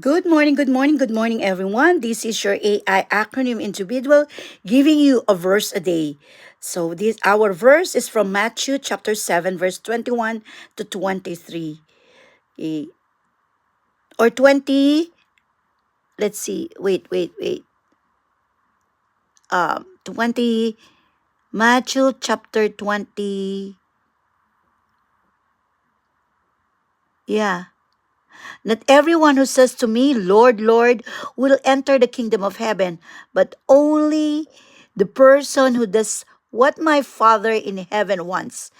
Good morning, good morning, good morning, everyone. This is your AI acronym individual giving you a verse a day. So this our verse is from Matthew chapter 7, verse 21 to 23. Eh, Or 20, let's see. Wait. 20 Matthew chapter 20. Yeah. Not everyone who says to me, Lord, Lord, will enter the kingdom of heaven, but only the person who does what my Father in heaven wants.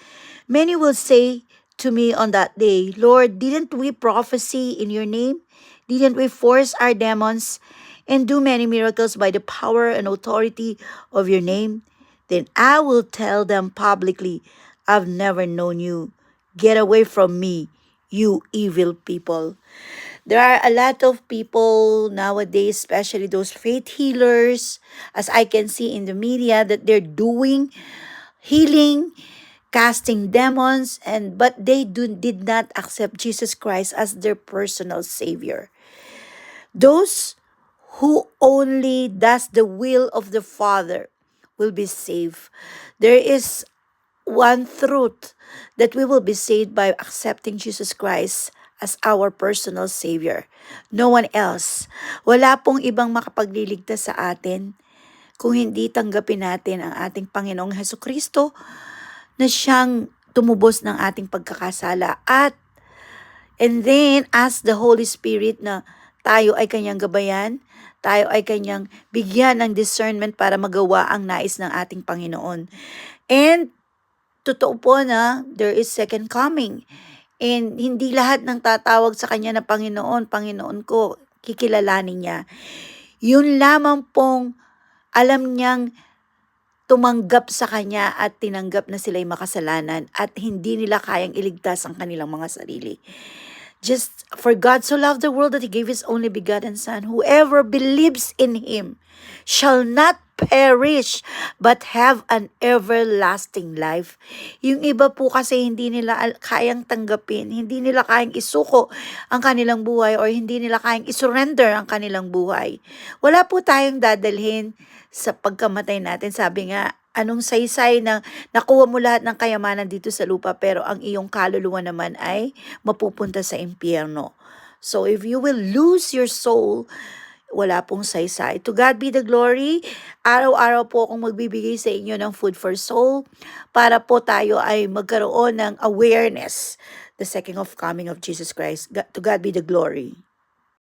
Many will say to me on that day, Lord, didn't we prophesy in your name? Didn't we force our demons and do many miracles by the power and authority of your name? Then I will tell them publicly, I've never known you. Get away from me, you evil people. There are a lot of people nowadays, especially those faith healers, as I can see in the media, that they're doing healing, casting demons, and but they did not accept Jesus Christ as their personal savior. Those who only does the will of the Father will be saved. There is one truth that we will be saved by accepting Jesus Christ as our personal Savior. No one else. Wala pong ibang makapagliligtas sa atin kung hindi tanggapin natin ang ating Panginoong Heso Kristo na siyang tumubos ng ating pagkakasala at and then ask the Holy Spirit na tayo ay kanyang gabayan, tayo ay kanyang bigyan ng discernment para magawa ang nais ng ating Panginoon. And totoo po na there is second coming. And hindi lahat ng tatawag sa kanya na Panginoon, Panginoon ko, kikilalanin niya. Yun lamang pong alam niyang tumanggap sa kanya at tinanggap na sila'y makasalanan at hindi nila kayang iligtas ang kanilang mga sarili. Just for God so loved the world that He gave His only begotten Son. Whoever believes in Him shall not perish but have an everlasting life. Yung iba po kasi hindi nila kayang tanggapin, hindi nila kayang isuko ang kanilang buhay or hindi nila kayang isurrender ang kanilang buhay. Wala po tayong dadalhin sa pagkamatay natin. Sabi nga, anong saysay na nakuha mo lahat ng kayamanan dito sa lupa pero ang iyong kaluluwa naman ay mapupunta sa impyerno. So if you will lose your soul, wala pong saysay. To God be the glory. Araw-araw po akong magbibigay sa inyo ng food for soul para po tayo ay magkaroon ng awareness the second of coming of Jesus Christ. To God be the glory.